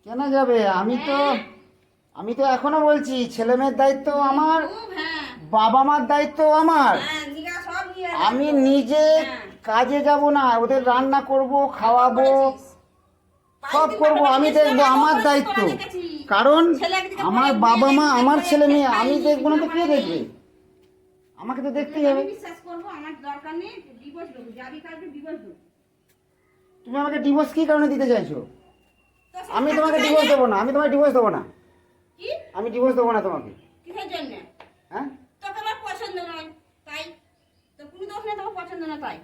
কেন যাবে? আমি তো এখনো বলছি ছেলে মেয়ের দায়িত্ব আমার, বাবা মার দায়িত্ব আমার। আমি নিজে কাজে যাব না, ওদের রান্না করব, খাওয়াবো, সব করব, আমি দেখবো, আমার দায়িত্ব। কারণ আমার বাবা মা, আমার ছেলে মেয়ে, আমি দেখবো না তো কে দেখবে? আমাকে তো দেখতেই হবে। তুমি আমাকে ডিভোর্স কি কারণে দিতে চাইছো? আমি তোমাকে ডিভোর্স দেবো না, আমি তোমাকে ডিভোর্স দেবো না, আমি ডিভোর্স দেবো না তোমাকে। কিসের জন্য? হ্যাঁ, তোকে আমার পছন্দ নয় তাই তো, কোনো দোষ নেই, তোমার পছন্দ না তাই।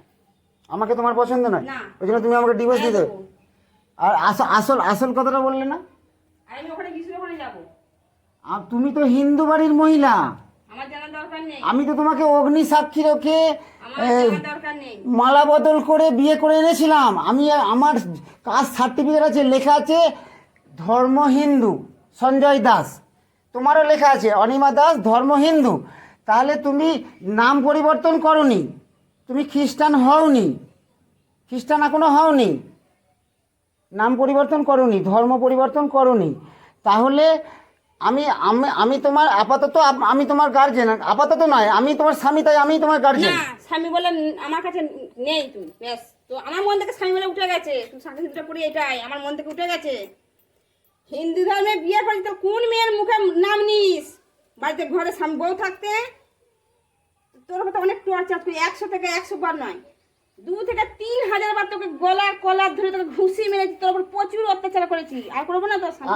আমাকে তোমার পছন্দ নয়, না। ওই জন্য তুমি আমাকে ডিভোর্স দিতে। আর আসল আসল কথাটা বললে না? আর আমি ওখানে গিয়েছিল, ওখানে যাবো। আর তুমি তো হিন্দু বাড়ির মহিলা, আমার জানার দরকার নেই। আমি তো তোমাকে অগ্নি সাক্ষী রেখে আমার জানার দরকার নেই। মালা বদল করে বিয়ে করে এনেছিলাম। আমি আমার কাস্ট সার্টিফিকেট আছে, লেখা আছে ধর্ম হিন্দু সঞ্জয় দাস, তোমারও লেখা আছে অনিমা দাস ধর্ম হিন্দু। তাহলে তুমি নাম পরিবর্তন করনি, তুমি খ্রিস্টান হওনি, খ্রিস্টান এখনো হওনি, নাম পরিবর্তন করনি, ধর্ম পরিবর্তন করনি। তাহলে আমি আমি আমি তোমার আপাতত, আমি তোমার গার্জেন, আপাতত নয়, আমি তোমার স্বামী, তাই আমি তোমার গার্জেন। না, স্বামী বলে আমার কাছে নেই তুই, ব্যাস। তো আমার মন থেকে স্বামী বলে উঠে গেছে, তুই সাথে সাথে পড়ি, এটাই আমার মন থেকে উঠে গেছে। হিন্দু ধর্মে বিয়ে করি তো কোন মেয়ের মুখে নাম নিস? বাড়িতে ঘরে স্বামী বউ থাকতে তোর কথা অনেক টর্চার করি, 100 থেকে 100 বার নয়, 2 থেকে 3,000 বার তোকে গলা কলার ধরে তোকে ঘুষি মেরেছি, তোর উপর প্রচুর অত্যাচার করেছি, আর করবো না তোর সাথে?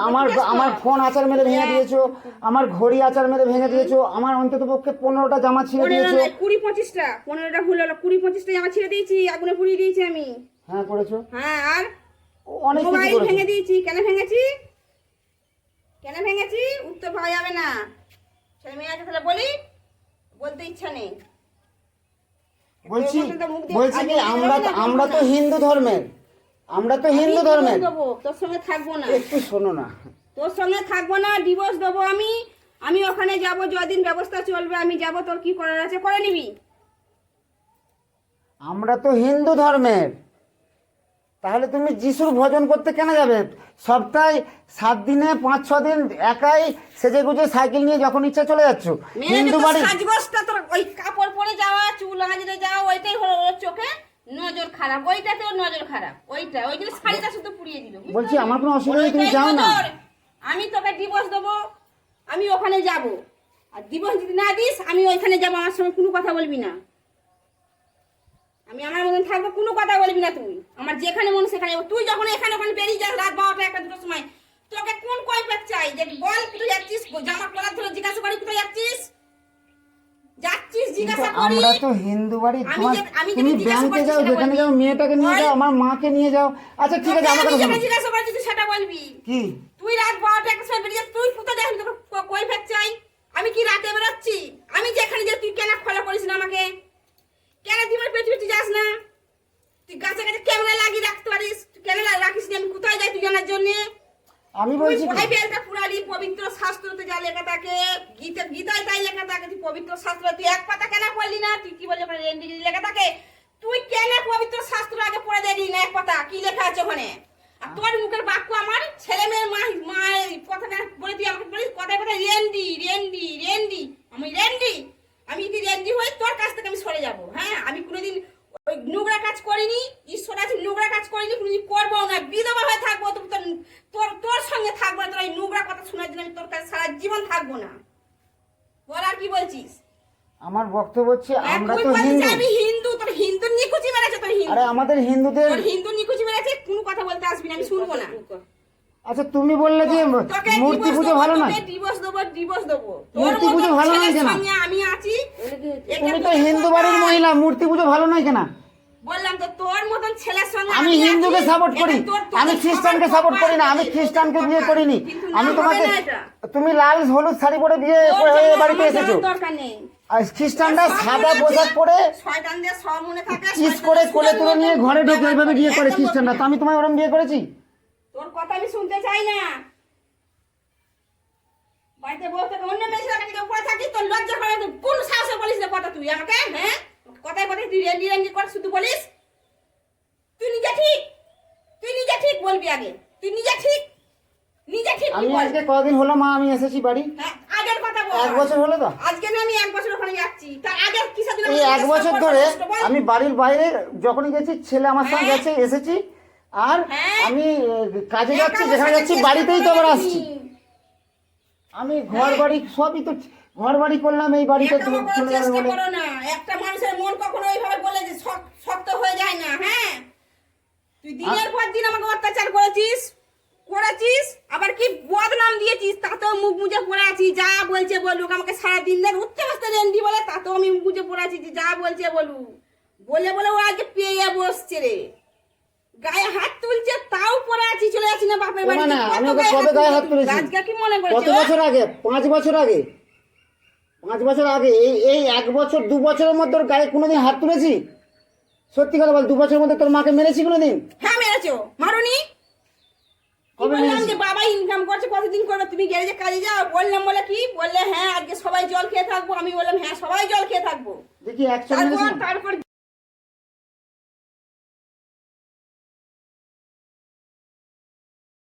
আমার ফোন আচার মেরে ভেঙে দিয়েছো, আমার ঘড়ি আচার মেরে ভেঙে দিয়েছো, আমার অন্তত পক্ষে 15টা জামা ছিঁড়ে 15 দিয়েছো। নয়, 20-25টা, 15টা ভুল হলো, 20-25টা জামা ছিঁড়ে দিয়েছি, আগুনে পুড়িয়ে দিয়েছি আমি। হ্যাঁ করেছো, হ্যাঁ, আর অনেক কিছু মোবাইল করেছো। ভেঙে দিয়েছি। কেন ভেঙেছি? কেন ভেঙেছি উত্তর পাওয়া যাবে না। ছেলে মেয়ে আছে তাহলে বলি, বলতে ইচ্ছা নেই। বলছি বলছি কি, আমরা তো হিন্দু ধর্মের, আমরা তো হিন্দু ধর্মের। তোর সঙ্গে থাকবো না, একটু শোনো না। তোর সঙ্গে থাকবো না, ডিভোর্স দেবো আমি। আমি ওখানে যাব, যদিন ব্যবস্থা চলবে আমি যাব, তোর কি করার আছে করে নিবি। আমরা তো হিন্দু ধর্মের, তাহলে তুমি যিশুর ভজন করতে কেন যাবে? সপ্তাহে 7 দিনে 5-6 দিন একাই সেজে গুজে সাইকেল নিয়ে যখন ইচ্ছা চলে যাচ্ছ হিন্দু বাড়ি। সাজগোজটা তোর ওই কাপড় পরে যাওয়া, চুল আঁচড়ে যাওয়া, ওইটাই হলো ওর চোখে নজর খারাপ, ওইটাতে ওর নজর খারাপ, ওইটা ওই জন্য শাড়িটা শুধু পুড়িয়ে দিল। বলছি আমার কোনো অসুবিধা নেই, তুমি যাও না। আমি তোকে ডিভোর্স দেবো, আমি ওখানে যাব, আর ডিভোর্স যদি না দিস আমি ওইখানে যাবো, আমার সঙ্গে কোনো কথা বলবি না। আমি আমার মতন থাকবো, কোনো কথা বলবি না তুই। আমার যেখানে মন সেখানে যাবো। তুই যখন এখানে ওখানে বেরিয়ে যাস রাত 12টা 1টা 2টার সময়, তোকে কোন কৈফিয়ত চাই যে বল কোথায় যাচ্ছিস? জামা কলার ধরে জিজ্ঞাসা করি কোথায় যাচ্ছিস, জিজ্ঞাসা করি। আমরা তো হিন্দু বাড়ি, আমি তুমি ব্যাংকে যাও, যেখানে যাও, মেয়েটাকে নিয়ে যাও, আমার মাকে নিয়ে যাও। আচ্ছা ঠিক আছে, আমার কথা শোনো। জিজ্ঞাসা করি তুই সেটা বলবি কি? তুই রাত 12টা 1টার সময় বেরিয়ে যাস, তুই কোথায় যাস? তোকে কৈফিয়ত চাই। আমি কি রাতে বেরোচ্ছি? আমি যেখানে যাই তুই কেন ফলো করিস না আমাকে? কেন তুই আমার পেছু পেছু যাস না? তুই গাছে গাছে ক্যামেরা লাগিয়ে রাখতে পারিস, তুই কেন রাখিস না? আমি কোথায় যাই তুই জানার জন্য? আমি বলছি কি? বাইবেলটা পুরালি, পবিত্র শাস্ত্রতে যা লেখা থাকে, গীতায় তাই লেখা থাকে, তুই পবিত্র শাস্ত্র তুই এক পাতা কেন পড়লি না? তুই কি বলে ওখানে লেখা থাকে? তুই কেন পবিত্র শাস্ত্র আগে পড়ে দেখলি না এক পাতা কি লেখা আছে ওখানে? আর তোর মুখের বাক্য আমার ছেলে মেয়ের মা কথাটা বলে তুই আমাকে বলিস কথায় কথায় রেন্ডি রেন্ডি রেন্ডি। আমি রেন্ডি? আমি যদি রেন্ডি হই তোর কাছ থেকে আমি সরে যাবো। হ্যাঁ, আমি কোনোদিন ওই নোংরা কাজ করিনি, ঈশ্বর আছে, নোংরা কাজ করিনি, কোনোদিন করবো না। বিধবা হয়ে থাকবো, তোর তোর সঙ্গে থাকবো না। তোর এই নোংরা কথা শোনার জন্য আমি তোর কাছে সারা জীবন থাকবো না। বল আর কি বলছিস? আমার বক্তব্য হচ্ছে আমরা তো হিন্দু। আমি হিন্দু, তোর হিন্দু নিকুচি মেরেছে, তোর হিন্দু। আরে আমাদের হিন্দুদের, তোর হিন্দু নিকুচি মেরেছে, কোনো কথা বলতে আসবি না, আমি শুনবো না। আচ্ছা তুমি বললে যে মূর্তি পুজো ভালো নয়, ডিভোর্স দেবো, ডিভোর্স দেবো। মূর্তি পুজো ভালো নয় কেন? আমি আছি, তুমি তো হিন্দু বাড়ির মহিলা, মূর্তি পুজো ভালো নয় কেন? বললাম তো তোর মতন ছেলের সঙ্গে আমি হিন্দুকে সাপোর্ট করি, আমি খ্রিস্টানকে সাপোর্ট করি না, আমি খ্রিস্টানকে বিয়ে করিনি। আমি তোমাকে, তুমি লাল হলুদ শাড়ি পরে বিয়ে হয়ে বাড়িতে এসেছো, দরকার নেই। আর খ্রিস্টানরা সাদা পোশাক পরে শয়তানদের সব মনে থাকে, কিস করে কোলে তুলে নিয়ে ঘরে ঢুকে এইভাবে বিয়ে করে খ্রিস্টানরা। তো আমি তোমায় ওরকম বিয়ে করেছি? তোর কথা আমি শুনতে চাই না। বাড়িতে বসে অন্য মেয়ের কাছে উপরে থাকিস, তোর লজ্জা করে? কোন সাহসে বলিস না কথা তুই আমাকে? হ্যাঁ, কথায় কথায় তুই রেন্ডি রেন্ডি করে শুধু বলিস। তুই নিজে ঠিক, তুই নিজে ঠিক বলবি আগে, তুই নিজে ঠিক। নিজে ঠিক আমি বল। আজকে কদিন হলো মা আমি এসেছি বাড়ি? হ্যাঁ, আগের কথা বল। 1 বছর হলো তো। আজকে না আমি 1 বছর ওখানে যাচ্ছি, তার আগে কিসের জন্য এই 1 বছর ধরে আমি বাড়ির বাইরে যখনই গেছি ছেলে আমার সঙ্গে হ্যাঁ। গেছে, এসেছি। আর হ্যাঁ। আমি কাজে হ্যাঁ, যাচ্ছি, কারোর যেখানে সাথে যাচ্ছি চেষ্টা বাড়িতেই তো আবার করেনি। আসছি। আমি ঘর বাড়ি সবই তো ঘর বাড়ি করলাম, এই বাড়িতে একামো করার চলে যাবে চেষ্টা বলে। করো না। একটা মানুষের মন কখনো ওইভাবে বলে যে শক্ত হয়ে যায় না। হ্যাঁ, তুই দিনের পর দিন আমাকে অত্যাচার করেছিস, আবার কি বদনাম দিয়েছিস, তাতেও মুখ মুজে পড়ে আছি। যা বলছে বলুক, আমাকে সারাদিন ধরে উঠতে বসতে রেন্ডি বলে, তাতেও আমি মুখ মুজে পড়ে আছি যে যা বলছে বলুক। বলে বলে ও আজকে পেয়ে বসছে রে, গায়ে হাত তুলছে, তাও পড়ে আছি, চলে যাচ্ছি না বাপের ও বাড়ি। না, আমি ওকে কবে গায়ে হাত তুলেছি? আজকে কি মনে কত করছো? বছর আগে? 5 বছর আগে। 5 বছর আগে। এই 1 বছর 2 বছরের মধ্যে ওর গায়ে কোনোদিন হাত তুলেছি? সত্যি কথা বল, 2 বছরের মধ্যে তোর মাকে মেরেছি কোনোদিন? হ্যাঁ মেরেছো, মারুনি? কি কবে বললাম মেরেছি? যে বাবা ইনকাম করছে, কতদিন করবে, তুমি গ্যারেজে কাজে যাও। বললাম বলে কি বললে, হ্যাঁ আজকে সবাই জল খেয়ে থাকবো। আমি বললাম হ্যাঁ সবাই জল খেয়ে থাকবো। দেখি 100 মেরেছি না? তারপর